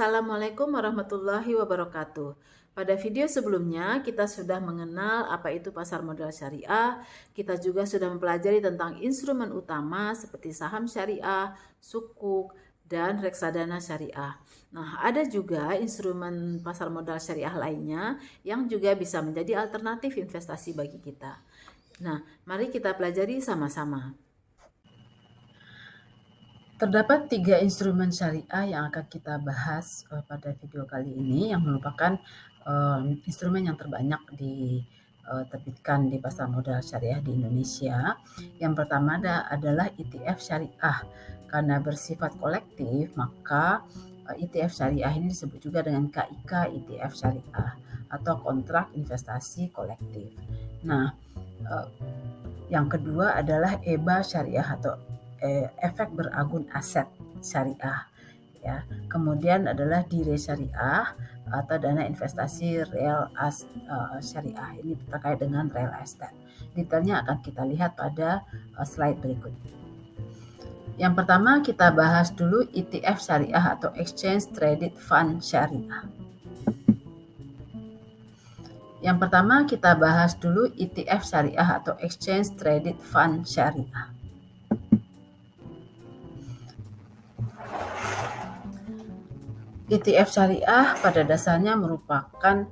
Assalamualaikum warahmatullahi wabarakatuh. Pada video sebelumnya kita sudah mengenal apa itu pasar modal syariah. Kita juga sudah mempelajari tentang instrumen utama seperti saham syariah, sukuk, dan reksadana syariah. Nah, ada juga instrumen pasar modal syariah lainnya yang juga bisa menjadi alternatif investasi bagi kita. Nah, mari kita pelajari sama-sama. Terdapat 3 instrumen syariah yang akan kita bahas pada video kali ini yang merupakan instrumen yang terbanyak diterbitkan di pasar modal syariah di Indonesia. Yang pertama adalah ETF syariah. Karena bersifat kolektif, maka ETF syariah ini disebut juga dengan KIK ETF syariah atau kontrak investasi kolektif. Nah, yang kedua adalah EBA syariah atau efek beragun aset syariah, ya. Kemudian adalah DIRE syariah atau dana investasi real syariah. Ini terkait dengan real estate. Detailnya akan kita lihat pada slide berikut. Yang pertama kita bahas dulu ETF syariah atau Exchange Traded Fund syariah. Yang pertama kita bahas dulu ETF syariah atau Exchange Traded Fund syariah. ETF syariah pada dasarnya merupakan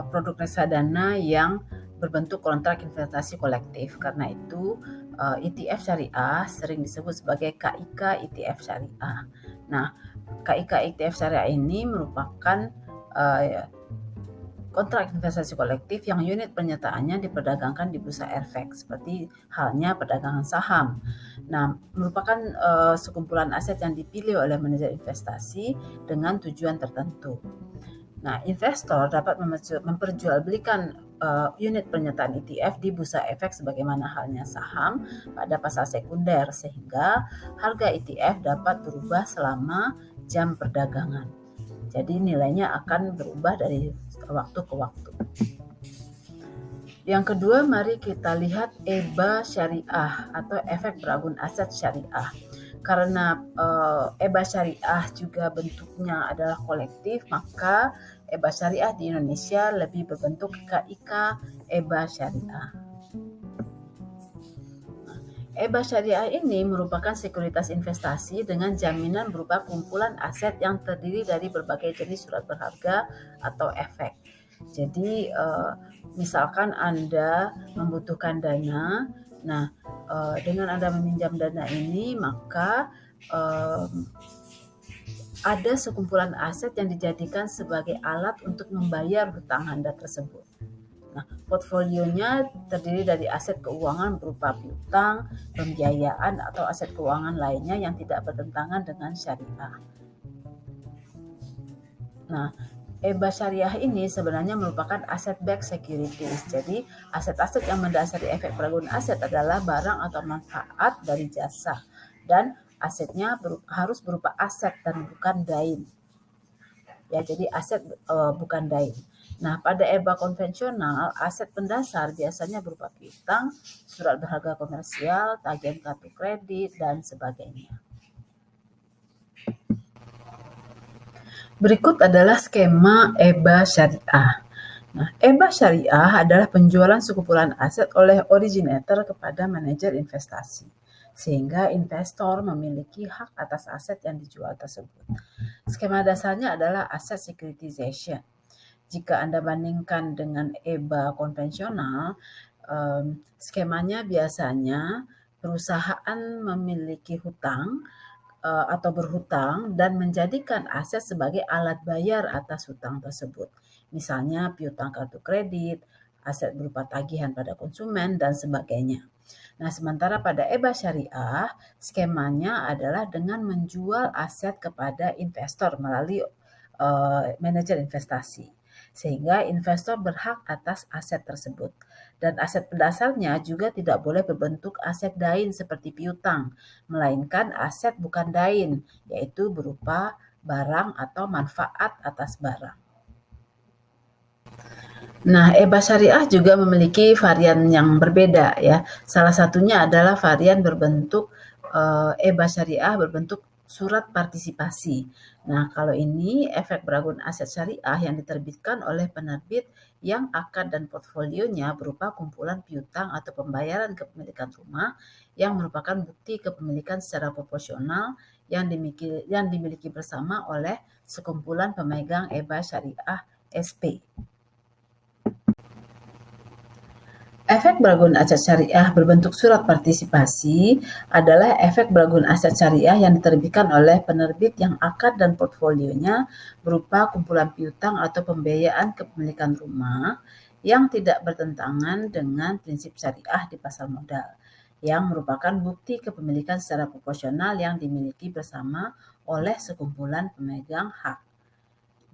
produk reksadana yang berbentuk kontrak investasi kolektif. Karena itu ETF syariah sering disebut sebagai KIK ETF syariah. Nah, KIK ETF syariah ini merupakan kontrak investasi kolektif yang unit penyertaannya diperdagangkan di bursa efek seperti halnya perdagangan saham. Nah, merupakan sekumpulan aset yang dipilih oleh manajer investasi dengan tujuan tertentu. Nah, investor dapat memperjualbelikan unit penyertaan ETF di bursa efek sebagaimana halnya saham pada pasar sekunder sehingga harga ETF dapat berubah selama jam perdagangan. Jadi nilainya akan berubah dari waktu ke waktu. Yang kedua, mari kita lihat EBA syariah atau efek beragun aset syariah. Karena EBA syariah juga bentuknya adalah kolektif, maka EBA syariah di Indonesia lebih berbentuk KIK EBA syariah. EBA syariah ini merupakan sekuritas investasi dengan jaminan berupa kumpulan aset yang terdiri dari berbagai jenis surat berharga atau efek. Jadi misalkan Anda membutuhkan dana, nah dengan Anda meminjam dana ini maka ada sekumpulan aset yang dijadikan sebagai alat untuk membayar hutang Anda tersebut. Nah, portfolionya terdiri dari aset keuangan berupa piutang, pembiayaan, atau aset keuangan lainnya yang tidak bertentangan dengan syariah. Nah, EBA syariah ini sebenarnya merupakan asset-backed securities. Jadi, aset-aset yang mendasari efek beragun aset adalah barang atau manfaat dari jasa. Dan asetnya harus berupa aset dan bukan dain. Ya, jadi aset bukan dain. Nah, pada EBA konvensional, aset pendasar biasanya berupa piutang, surat berharga komersial, tagihan kartu kredit, dan sebagainya. Berikut adalah skema EBA syariah. Nah, EBA syariah adalah penjualan sekumpulan aset oleh originator kepada manajer investasi, sehingga investor memiliki hak atas aset yang dijual tersebut. Skema dasarnya adalah asset securitization. Jika Anda bandingkan dengan EBA konvensional, skemanya biasanya perusahaan memiliki hutang atau berhutang dan menjadikan aset sebagai alat bayar atas hutang tersebut. Misalnya piutang kartu kredit, aset berupa tagihan pada konsumen, dan sebagainya. Nah, sementara pada EBA syariah, skemanya adalah dengan menjual aset kepada investor melalui manajer investasi. Sehingga investor berhak atas aset tersebut. Dan aset pendasarnya juga tidak boleh berbentuk aset dain seperti piutang, melainkan aset bukan dain, yaitu berupa barang atau manfaat atas barang. Nah, EBA syariah juga memiliki varian yang berbeda ya. Salah satunya adalah varian berbentuk EBA syariah berbentuk surat partisipasi. Nah, kalau ini efek beragun aset syariah yang diterbitkan oleh penerbit yang akad dan portfolionya berupa kumpulan piutang atau pembayaran kepemilikan rumah yang merupakan bukti kepemilikan secara proporsional yang dimiliki bersama oleh sekumpulan pemegang EBA syariah SP. Efek beragun aset syariah berbentuk surat partisipasi adalah efek beragun aset syariah yang diterbitkan oleh penerbit yang akad dan portfolionya berupa kumpulan piutang atau pembiayaan kepemilikan rumah yang tidak bertentangan dengan prinsip syariah di pasar modal, yang merupakan bukti kepemilikan secara proporsional yang dimiliki bersama oleh sekumpulan pemegang hak.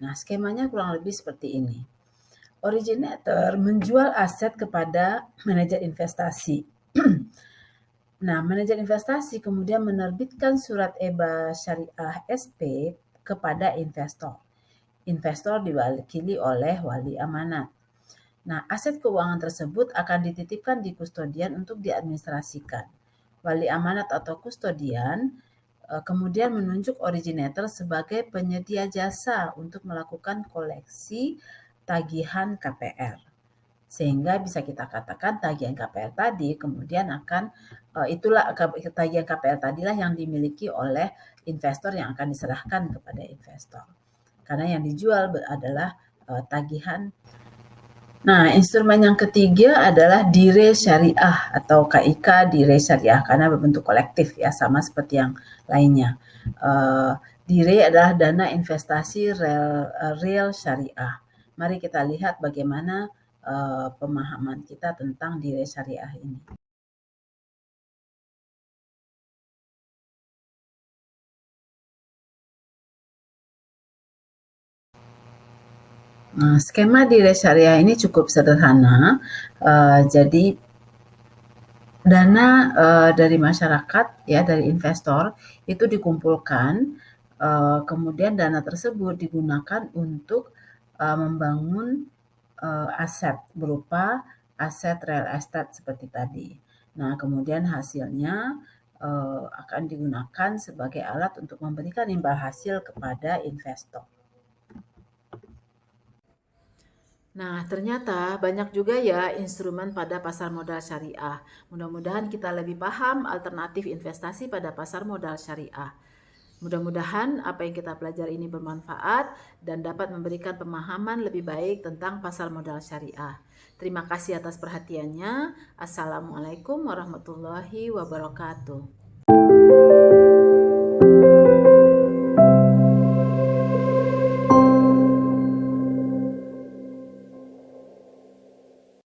Nah, skemanya kurang lebih seperti ini. Originator menjual aset kepada manajer investasi. Nah, manajer investasi kemudian menerbitkan surat EBA syariah SP kepada investor. Investor diwakili oleh wali amanat. Nah, aset keuangan tersebut akan dititipkan di kustodian untuk diadministrasikan. Wali amanat atau kustodian kemudian menunjuk originator sebagai penyedia jasa untuk melakukan koleksi tagihan KPR. Sehingga bisa kita katakan tagihan KPR tadi kemudian akan tagihan KPR tadilah yang dimiliki oleh investor yang akan diserahkan kepada investor. Karena yang dijual adalah tagihan. Nah, instrumen yang ketiga adalah dire syariah atau KIK dire syariah karena berbentuk kolektif ya, sama seperti yang lainnya. Dire adalah dana investasi real syariah. Mari kita lihat bagaimana pemahaman kita tentang dire syariah ini. Nah, skema dire syariah ini cukup sederhana. Jadi dana dari masyarakat ya, dari investor itu dikumpulkan, kemudian dana tersebut digunakan untuk membangun aset berupa aset real estate seperti tadi. Nah, kemudian hasilnya akan digunakan sebagai alat untuk memberikan imbal hasil kepada investor. Nah, ternyata banyak juga ya instrumen pada pasar modal syariah. Mudah-mudahan kita lebih paham alternatif investasi pada pasar modal syariah. Mudah-mudahan apa yang kita pelajari ini bermanfaat dan dapat memberikan pemahaman lebih baik tentang pasar modal syariah. Terima kasih atas perhatiannya. Assalamualaikum warahmatullahi wabarakatuh.